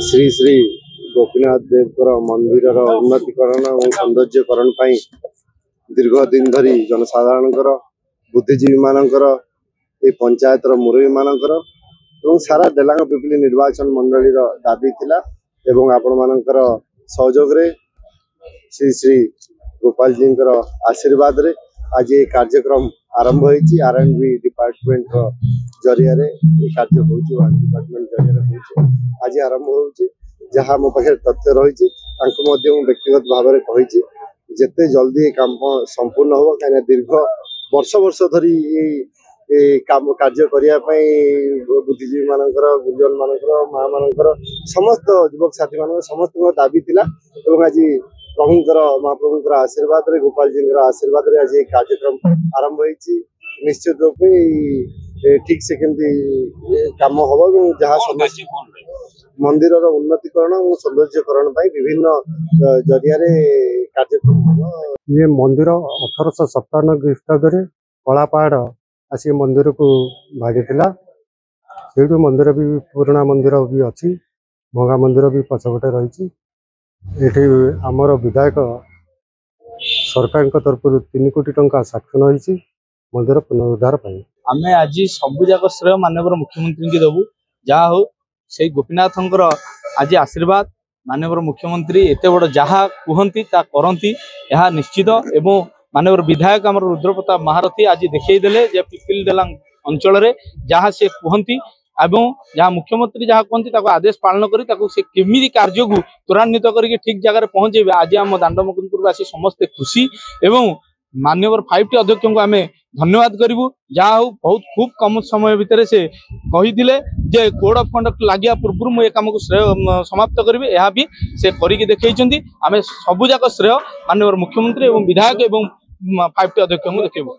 श्री श्री गोपीनाथ देव मंदिर उन्नतीकरण और सौंदर्यकरण दीर्घ दिन धरी जनसाधारण बुद्धिजीवी मानकर पंचायत मुरबी मानकर सारा डेलांग पिपली निर्वाचन मंडली दाबी थिला एवं आपण मानकर सहयोग रे श्री श्री गोपाल जी आशीर्वाद रे आज ये कार्यक्रम आरंभ होईची R&B डिपार्टमेंट जरिया रे ये कार्य होउची डिपार्टमेंट जरिया रे होउची आज आरंभ होउची जहाँ मो पाखे तथ्य रही व्यक्तिगत भाव में कही जिते जल्दी काम संपूर्ण हो कहीं दीर्घ वर्ष वर्ष धरी काम कार्य करने बुद्धिजीवी मानकर गुरुजन मानकर माँ मानकर समस्त युवक साथी मान समस्त दाबी थिला आज प्रभुंकर महाप्रभुंकर आशीर्वाद रे गोपाल जी आशीर्वाद रे आज कार्यक्रम आरंभ होईची निश्चित रूप ठीक से केमती काम हम जहाँ मंदिर उन्नतीकरण और सौंदर्यकरण विभिन्न जरिया कार्यक्रम हम ये मंदिर 1857 ख्रीष्टाब्द कलापहाड़ आसी मंदिर को भाड़ी से मंदिर भी पुराना मंदिर भी अच्छी भंगा मंदिर भी पछपटे रही आमर विधायक सरकार तरफ 3 कोटी टंका साक्षन होती मंदिर पुनरुद्धार आम आज सबूक श्रेय माननीय मुख्यमंत्री की देवु जहा हो से गोपीनाथ आज आशीर्वाद माननीय मुख्यमंत्री एत बड़ जहाँ कहती करती यह निश्चित एवं माननीय विधायक आम रुद्रप्रताप महारथी आज देखईदे पिपिल डेलांग अंचल जहाँ से कहती एवं जहाँ मुख्यमंत्री जहाँ कहती आदेश पालन करी कार्य को त्वरान्वित करके ठीक जगह पहुंचे आज आम दांड मुकुंदपुर आसी समस्ते खुशी एवं माननीय 5T अध्यक्ष को आम धन्यवाद करूँ जहाँ हो बहुत खूब कम समय भितर से कही जे कोड ऑफ कंडक्ट लगे पूर्व मुझे काम को श्रेय समाप्त करेंगे यह भी से करके देखते आम सबूक श्रेय माननीय मुख्यमंत्री एवं विधायक एवं 5T अध्यक्ष को देखा।